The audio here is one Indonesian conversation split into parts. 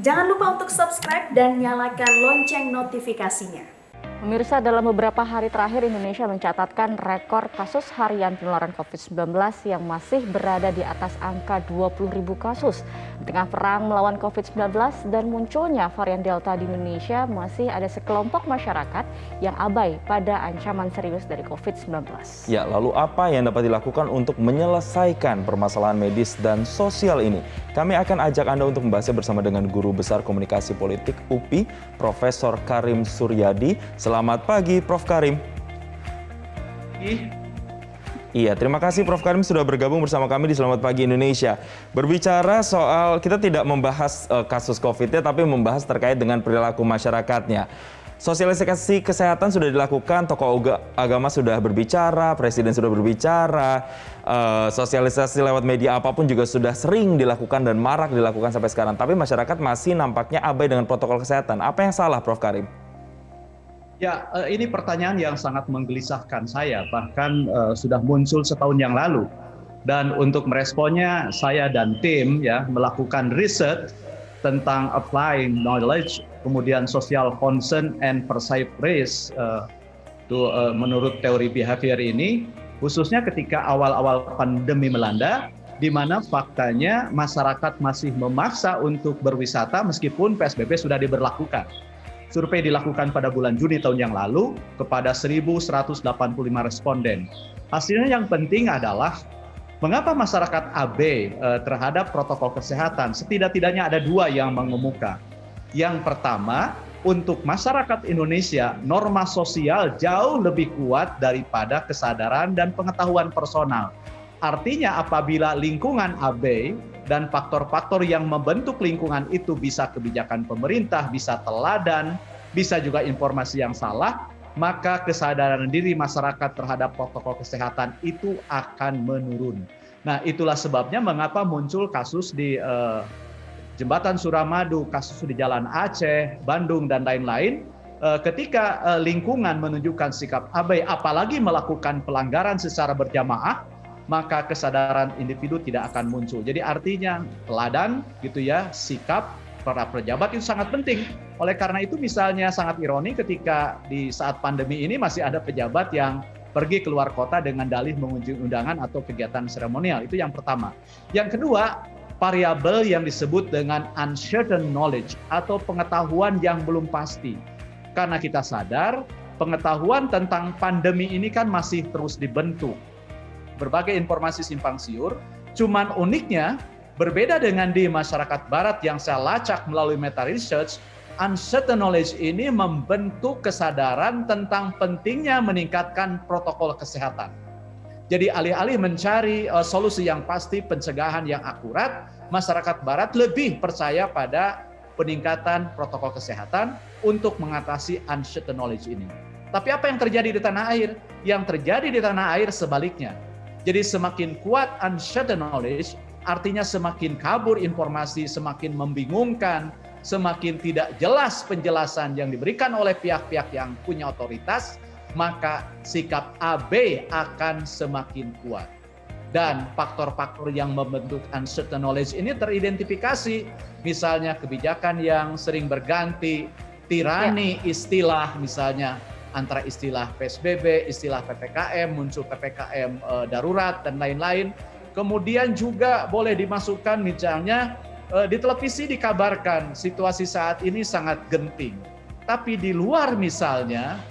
Jangan lupa untuk subscribe dan nyalakan lonceng notifikasinya. Pemirsa, dalam beberapa hari terakhir Indonesia mencatatkan rekor kasus harian penularan COVID-19 yang masih berada di atas angka 20.000 kasus. Di tengah perang melawan COVID-19 dan munculnya varian Delta di Indonesia, masih ada sekelompok masyarakat yang abai pada ancaman serius dari COVID-19. Ya, lalu apa yang dapat dilakukan untuk menyelesaikan permasalahan medis dan sosial ini? Kami akan ajak Anda untuk membahasnya bersama dengan Guru Besar Komunikasi Politik UPI, Profesor Karim Suryadi. Selamat pagi, Prof. Karim. Iya, terima kasih Prof. Karim sudah bergabung bersama kami di Selamat Pagi Indonesia. Berbicara soal, kita tidak membahas kasus COVID-nya, tapi membahas terkait dengan perilaku masyarakatnya. Sosialisasi kesehatan sudah dilakukan, tokoh agama sudah berbicara, presiden sudah berbicara, sosialisasi lewat media apapun juga sudah sering dilakukan dan marak dilakukan sampai sekarang. Tapi masyarakat masih nampaknya abai dengan protokol kesehatan. Apa yang salah, Prof. Karim? Ya, ini pertanyaan yang sangat menggelisahkan saya, bahkan sudah muncul setahun yang lalu. Dan untuk meresponnya, saya dan tim ya melakukan riset tentang applying knowledge, kemudian social concern and perceived risk menurut teori behavior ini, khususnya ketika awal-awal pandemi melanda, di mana faktanya masyarakat masih memaksa untuk berwisata meskipun PSBB sudah diberlakukan. Survei dilakukan pada bulan Juni tahun yang lalu kepada 1.185 responden. Hasilnya yang penting adalah mengapa masyarakat abai terhadap protokol kesehatan. Setidak-tidaknya ada dua yang mengemuka. Yang pertama, untuk masyarakat Indonesia, norma sosial jauh lebih kuat daripada kesadaran dan pengetahuan personal. Artinya apabila lingkungan abai dan faktor-faktor yang membentuk lingkungan itu bisa kebijakan pemerintah, bisa teladan, bisa juga informasi yang salah, maka kesadaran diri masyarakat terhadap protokol kesehatan itu akan menurun. Nah, itulah sebabnya mengapa muncul kasus di Jembatan Suramadu, kasus di Jalan Aceh, Bandung, dan lain-lain. Ketika lingkungan menunjukkan sikap abai, apalagi melakukan pelanggaran secara berjamaah, maka kesadaran individu tidak akan muncul. Jadi artinya teladan gitu ya, sikap para pejabat itu sangat penting. Oleh karena itu misalnya sangat ironi ketika di saat pandemi ini masih ada pejabat yang pergi keluar kota dengan dalih mengunjungi undangan atau kegiatan seremonial. Itu yang pertama. Yang kedua, variabel yang disebut dengan uncertain knowledge atau pengetahuan yang belum pasti. Karena kita sadar pengetahuan tentang pandemi ini kan masih terus dibentuk. Berbagai informasi simpang siur, cuman uniknya berbeda dengan di masyarakat barat yang saya lacak melalui meta research, uncertain knowledge ini membentuk kesadaran tentang pentingnya meningkatkan protokol kesehatan. Jadi alih-alih mencari solusi yang pasti, pencegahan yang akurat, masyarakat barat lebih percaya pada peningkatan protokol kesehatan untuk mengatasi uncertain knowledge ini. Tapi apa yang terjadi di tanah air? Yang terjadi di tanah air sebaliknya. Jadi semakin kuat uncertain knowledge, artinya semakin kabur informasi, semakin membingungkan, semakin tidak jelas penjelasan yang diberikan oleh pihak-pihak yang punya otoritas, maka sikap abai akan semakin kuat. Dan faktor-faktor yang membentuk uncertain knowledge ini teridentifikasi, misalnya kebijakan yang sering berganti, tirani istilah misalnya, antara istilah PSBB, istilah PPKM, muncul PPKM darurat, dan lain-lain. Kemudian juga boleh dimasukkan misalnya di televisi dikabarkan situasi saat ini sangat genting. Tapi di luar misalnya,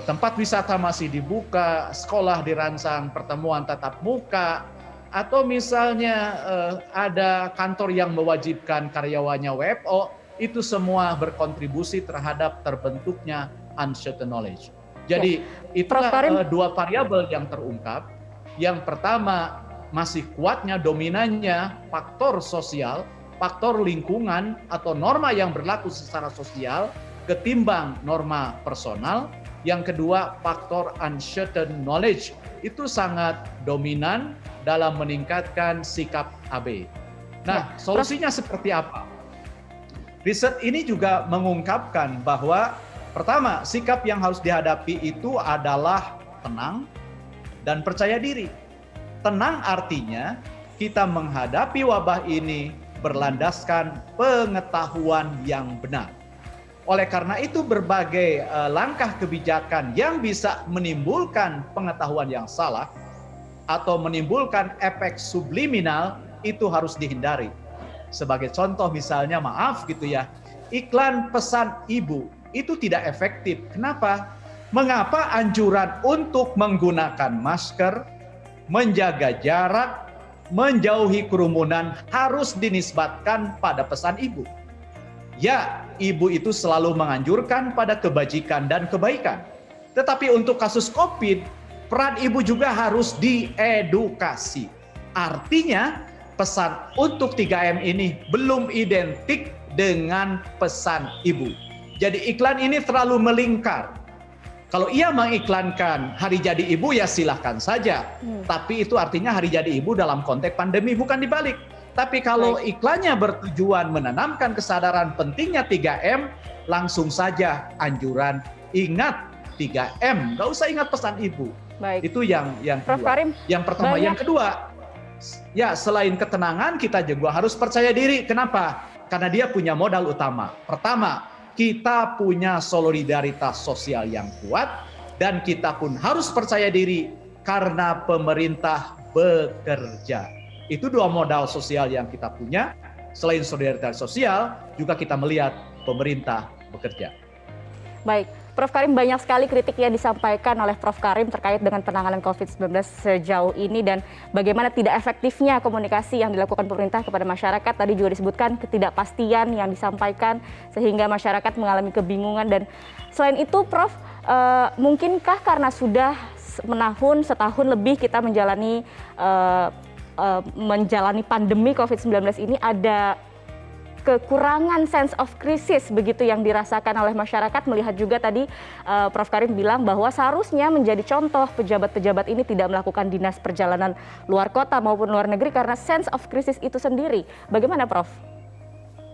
tempat wisata masih dibuka, sekolah dirancang pertemuan tatap muka, atau misalnya ada kantor yang mewajibkan karyawannya WFO, itu semua berkontribusi terhadap terbentuknya uncertain knowledge. Jadi itulah dua variabel yang terungkap. Yang pertama, masih kuatnya dominannya faktor sosial, faktor lingkungan atau norma yang berlaku secara sosial ketimbang norma personal. Yang kedua, faktor uncertain knowledge itu sangat dominan dalam meningkatkan sikap abai. Nah, solusinya seperti apa? Riset ini juga mengungkapkan bahwa pertama, sikap yang harus dihadapi itu adalah tenang dan percaya diri. Tenang artinya kita menghadapi wabah ini berlandaskan pengetahuan yang benar. Oleh karena itu berbagai langkah kebijakan yang bisa menimbulkan pengetahuan yang salah atau menimbulkan efek subliminal itu harus dihindari. Sebagai contoh misalnya, maaf gitu ya, iklan pesan ibu itu tidak efektif. Kenapa? Mengapa anjuran untuk menggunakan masker, menjaga jarak, menjauhi kerumunan harus dinisbatkan pada pesan ibu? Ya, ibu itu selalu menganjurkan pada kebajikan dan kebaikan. Tetapi untuk kasus COVID, peran ibu juga harus diedukasi. Artinya, pesan untuk 3M ini belum identik dengan pesan ibu. Jadi iklan ini terlalu melingkar. Kalau ia mengiklankan hari jadi ibu ya silahkan saja. Tapi itu artinya hari jadi ibu dalam konteks pandemi, bukan dibalik. Tapi kalau iklannya bertujuan menanamkan kesadaran pentingnya 3M, langsung saja anjuran ingat 3M, nggak usah ingat pesan ibu. Baik. Itu yang Prof. kedua. Karim, Yang pertama, yang kedua, ya selain ketenangan kita juga harus percaya diri. Kenapa? Karena dia punya modal utama. Pertama, kita punya solidaritas sosial yang kuat dan kita pun harus percaya diri karena pemerintah bekerja. Itu dua modal sosial yang kita punya. Selain solidaritas sosial, juga kita melihat pemerintah bekerja. Baik, Prof. Karim, banyak sekali kritik yang disampaikan oleh Prof. Karim terkait dengan penanganan COVID-19 sejauh ini dan bagaimana tidak efektifnya komunikasi yang dilakukan pemerintah kepada masyarakat. Tadi juga disebutkan ketidakpastian yang disampaikan sehingga masyarakat mengalami kebingungan. Dan selain itu, Prof, mungkinkah karena sudah setahun lebih kita menjalani pandemi COVID-19 ini ada kekurangan sense of crisis begitu yang dirasakan oleh masyarakat, melihat juga tadi Prof. Karim bilang bahwa seharusnya menjadi contoh pejabat-pejabat ini tidak melakukan dinas perjalanan luar kota maupun luar negeri karena sense of crisis itu sendiri. Bagaimana, Prof?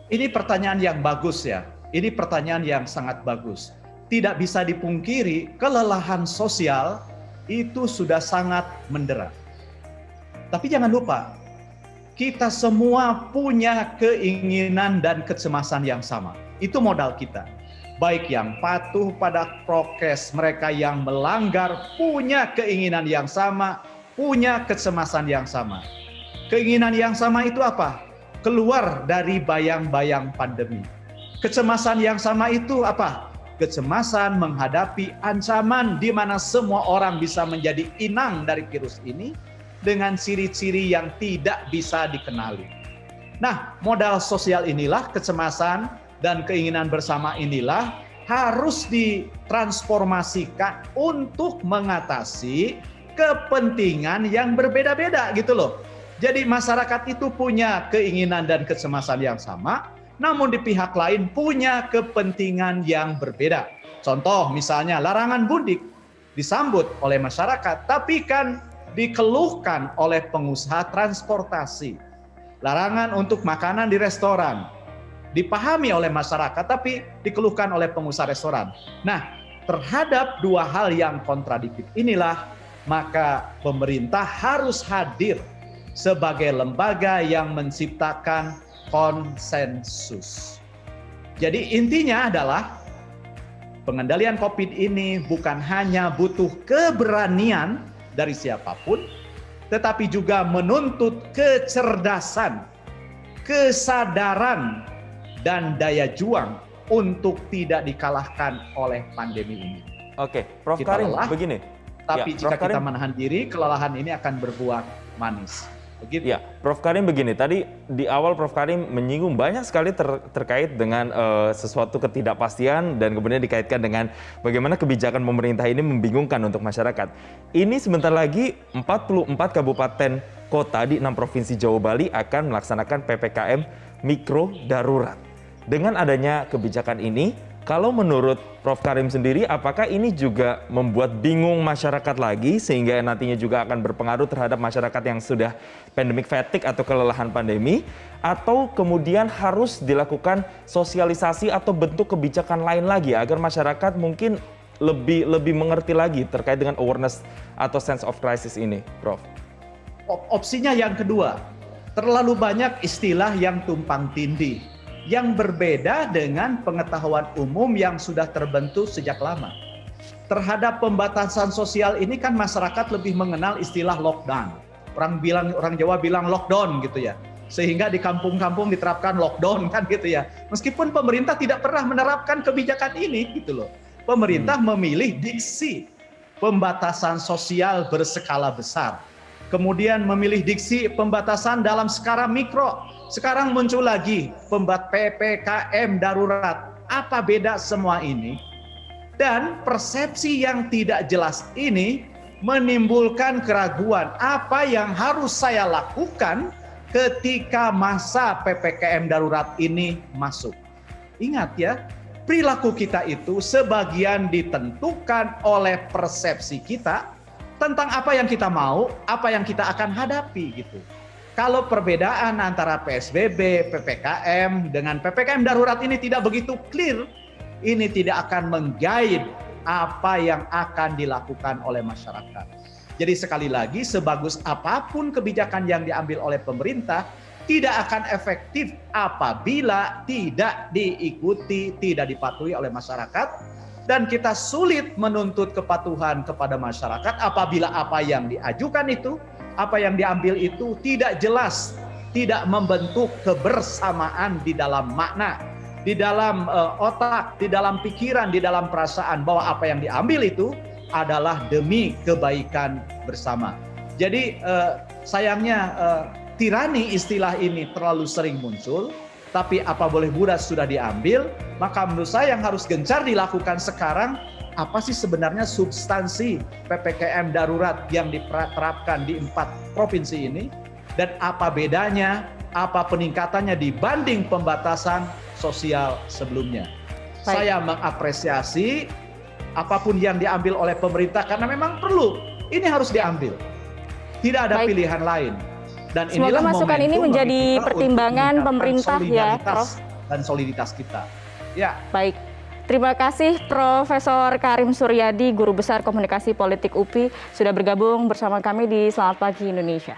Ini pertanyaan yang bagus ya. Ini pertanyaan yang sangat bagus. Tidak bisa dipungkiri kelelahan sosial itu sudah sangat mendera. Tapi jangan lupa, kita semua punya keinginan dan kecemasan yang sama. Itu modal kita. Baik yang patuh pada prokes, mereka yang melanggar punya keinginan yang sama, punya kecemasan yang sama. Keinginan yang sama itu apa? Keluar dari bayang-bayang pandemi. Kecemasan yang sama itu apa? Kecemasan menghadapi ancaman di mana semua orang bisa menjadi inang dari virus ini, dengan ciri-ciri yang tidak bisa dikenali. Nah, modal sosial inilah, kecemasan dan keinginan bersama inilah harus ditransformasikan untuk mengatasi kepentingan yang berbeda-beda gitu loh. Jadi masyarakat itu punya keinginan dan kecemasan yang sama, namun di pihak lain punya kepentingan yang berbeda. Contoh misalnya larangan mudik disambut oleh masyarakat, tapi kan dikeluhkan oleh pengusaha transportasi. Larangan untuk makanan di restoran dipahami oleh masyarakat tapi dikeluhkan oleh pengusaha restoran. Nah, terhadap dua hal yang kontradiktif inilah maka pemerintah harus hadir sebagai lembaga yang menciptakan konsensus. Jadi intinya adalah pengendalian COVID ini bukan hanya butuh keberanian dari siapapun, tetapi juga menuntut kecerdasan, kesadaran, dan daya juang untuk tidak dikalahkan oleh pandemi ini. Oke, Prof. Kita Karim, lelah, begini. Tapi Ya, jika Prof. kita Karim, menahan diri, kelelahan ini akan berbuah manis. Begitu. ya, Prof. Karim begini, tadi di awal Prof. Karim menyinggung banyak sekali terkait dengan sesuatu ketidakpastian dan kemudian dikaitkan dengan bagaimana kebijakan pemerintah ini membingungkan untuk masyarakat. Ini sebentar lagi 44 kabupaten kota di 6 provinsi Jawa Bali akan melaksanakan PPKM mikro darurat. Dengan adanya kebijakan ini, kalau menurut Prof. Karim sendiri, apakah ini juga membuat bingung masyarakat lagi sehingga nantinya juga akan berpengaruh terhadap masyarakat yang sudah pandemic fatigue atau kelelahan pandemi, atau kemudian harus dilakukan sosialisasi atau bentuk kebijakan lain lagi agar masyarakat mungkin lebih mengerti lagi terkait dengan awareness atau sense of crisis ini, Prof? Opsinya yang kedua, terlalu banyak istilah yang tumpang tindih, yang berbeda dengan pengetahuan umum yang sudah terbentuk sejak lama. Terhadap pembatasan sosial ini kan masyarakat lebih mengenal istilah lockdown. Orang Jawa bilang lockdown gitu ya. Sehingga di kampung-kampung diterapkan lockdown kan gitu ya. Meskipun pemerintah tidak pernah menerapkan kebijakan ini gitu loh. Pemerintah memilih diksi pembatasan sosial berskala besar. Kemudian memilih diksi pembatasan dalam skala mikro. Sekarang muncul lagi PPKM darurat. Apa beda semua ini? Dan persepsi yang tidak jelas ini menimbulkan keraguan. Apa yang harus saya lakukan ketika masa PPKM darurat ini masuk? Ingat ya, perilaku kita itu sebagian ditentukan oleh persepsi kita tentang apa yang kita mau, apa yang kita akan hadapi gitu. Kalau perbedaan antara PSBB, PPKM dengan PPKM darurat ini tidak begitu clear, ini tidak akan menggait apa yang akan dilakukan oleh masyarakat. Jadi sekali lagi, sebagus apapun kebijakan yang diambil oleh pemerintah, tidak akan efektif apabila tidak diikuti, tidak dipatuhi oleh masyarakat. Dan kita sulit menuntut kepatuhan kepada masyarakat apabila apa yang diajukan itu, apa yang diambil itu tidak jelas, tidak membentuk kebersamaan di dalam makna, di dalam otak, di dalam pikiran, di dalam perasaan bahwa apa yang diambil itu adalah demi kebaikan bersama. Jadi sayangnya tirani istilah ini terlalu sering muncul. Tapi apa boleh buat sudah diambil, maka menurut saya yang harus gencar dilakukan sekarang, apa sih sebenarnya substansi PPKM darurat yang diterapkan di 4 provinsi ini, dan apa bedanya, apa peningkatannya dibanding pembatasan sosial sebelumnya. Baik. Saya mengapresiasi apapun yang diambil oleh pemerintah karena memang perlu, ini harus diambil. Tidak ada Baik. pilihan lain. Dan Semoga inilah masukan ini momentum menjadi bagi kita pertimbangan untuk pemerintah ya, solidaritas Prof. Dan soliditas kita. Ya. Baik, terima kasih Profesor Karim Suryadi, Guru Besar Komunikasi Politik UPI, sudah bergabung bersama kami di Selamat Pagi Indonesia.